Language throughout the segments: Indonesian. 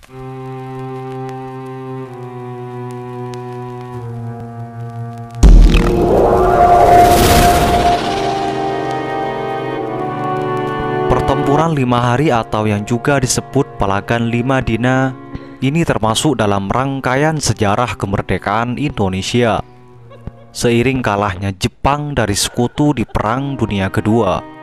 Pertempuran 5 hari atau yang juga disebut Palagan 5 Dina ini termasuk dalam rangkaian sejarah kemerdekaan Indonesia seiring kalahnya Jepang dari sekutu di Perang Dunia Kedua.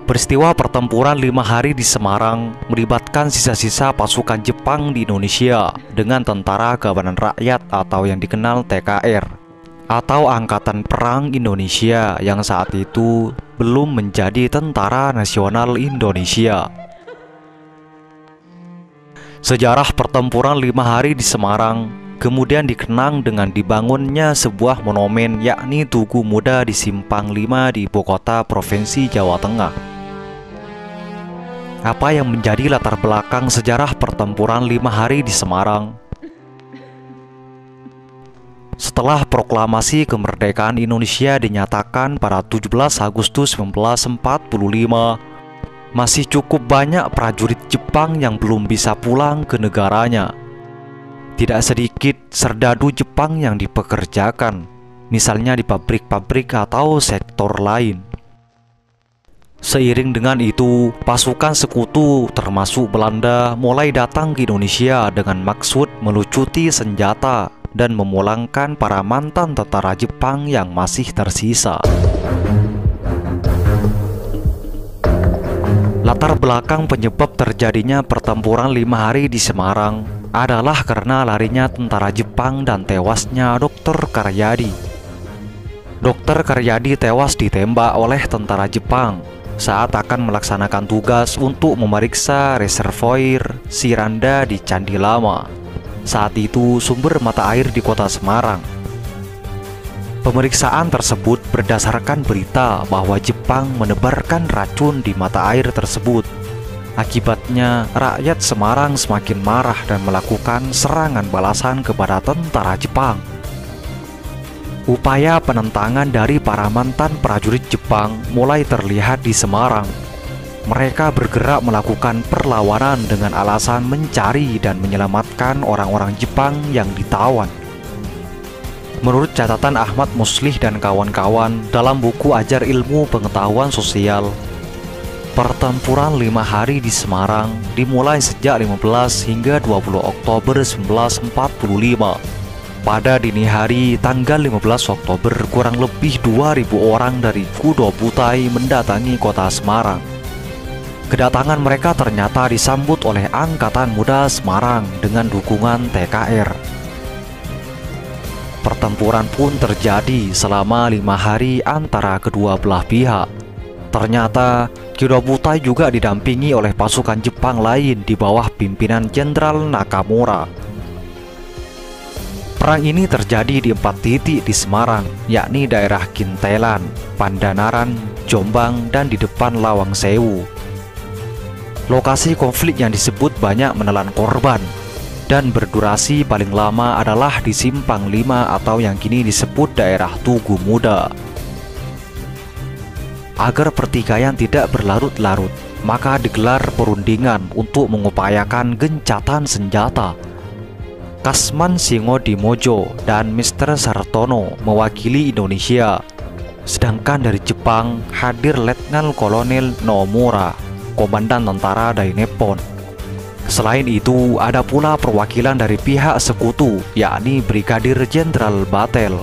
Peristiwa pertempuran 5 hari di Semarang melibatkan sisa-sisa pasukan Jepang di Indonesia dengan Tentara Kawanan Rakyat atau yang dikenal TKR atau Angkatan Perang Indonesia yang saat itu belum menjadi Tentara Nasional Indonesia. Sejarah pertempuran 5 hari di Semarang kemudian dikenang dengan dibangunnya sebuah monumen yakni Tugu Muda di Simpang 5 di ibukota Provinsi Jawa Tengah. Apa yang menjadi latar belakang sejarah pertempuran 5 hari di Semarang? Setelah proklamasi kemerdekaan Indonesia dinyatakan pada 17 Agustus 1945, masih cukup banyak prajurit Jepang yang belum bisa pulang ke negaranya. Tidak sedikit serdadu Jepang yang dipekerjakan, misalnya di pabrik-pabrik atau sektor lain. Seiring dengan itu, pasukan sekutu termasuk Belanda mulai datang ke Indonesia dengan maksud melucuti senjata dan memulangkan para mantan tentara Jepang yang masih tersisa. Latar belakang penyebab terjadinya pertempuran 5 hari di Semarang adalah karena larinya tentara Jepang dan tewasnya Dr. Karyadi. Dr. Karyadi tewas ditembak oleh tentara Jepang saat akan melaksanakan tugas untuk memeriksa reservoir Siranda di Candi Lama, saat itu sumber mata air di kota Semarang. Pemeriksaan tersebut berdasarkan berita bahwa Jepang menebarkan racun di mata air tersebut. Akibatnya, rakyat Semarang semakin marah dan melakukan serangan balasan kepada tentara Jepang. Upaya penentangan dari para mantan prajurit Jepang mulai terlihat di Semarang. Mereka bergerak melakukan perlawanan dengan alasan mencari dan menyelamatkan orang-orang Jepang yang ditawan. Menurut catatan Ahmad Muslih dan kawan-kawan dalam buku Ajar Ilmu Pengetahuan Sosial, pertempuran 5 hari di Semarang dimulai sejak 15 hingga 20 Oktober 1945. Pada dini hari tanggal 15 Oktober, kurang lebih 2.000 orang dari Kudo Butai mendatangi kota Semarang. Kedatangan mereka ternyata disambut oleh Angkatan Muda Semarang dengan dukungan TKR. Pertempuran pun terjadi selama 5 hari antara kedua belah pihak. Ternyata Kudo Butai juga didampingi oleh pasukan Jepang lain di bawah pimpinan Jenderal Nakamura. Perang ini terjadi di 4 titik di Semarang, yakni daerah Kintelan, Pandanaran, Jombang, dan di depan Lawang Sewu. Lokasi konflik yang disebut banyak menelan korban dan berdurasi paling lama adalah di Simpang 5 atau yang kini disebut daerah Tugu Muda. Agar pertikaian tidak berlarut-larut, maka digelar perundingan untuk mengupayakan gencatan senjata. Kasman Singodimojo dan Mr. Sartono mewakili Indonesia, sedangkan dari Jepang hadir Letnan Kolonel Nomura, komandan tentara dari Nippon. Selain itu, ada pula perwakilan dari pihak sekutu, yakni Brigadir Jenderal Batel.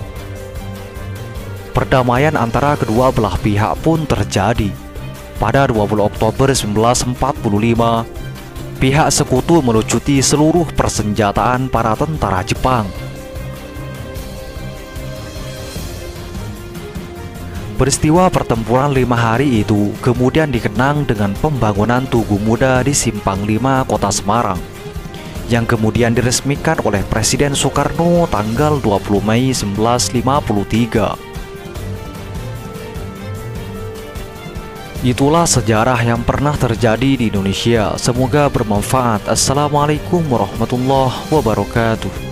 Perdamaian antara kedua belah pihak pun terjadi. Pada 20 Oktober 1945, pihak sekutu melucuti seluruh persenjataan para tentara Jepang. Peristiwa pertempuran 5 hari itu kemudian dikenang dengan pembangunan Tugu Muda di Simpang 5 kota Semarang, yang kemudian diresmikan oleh Presiden Soekarno tanggal 20 Mei 1953. Itulah sejarah yang pernah terjadi di Indonesia. Semoga bermanfaat. Assalamualaikum warahmatullahi wabarakatuh.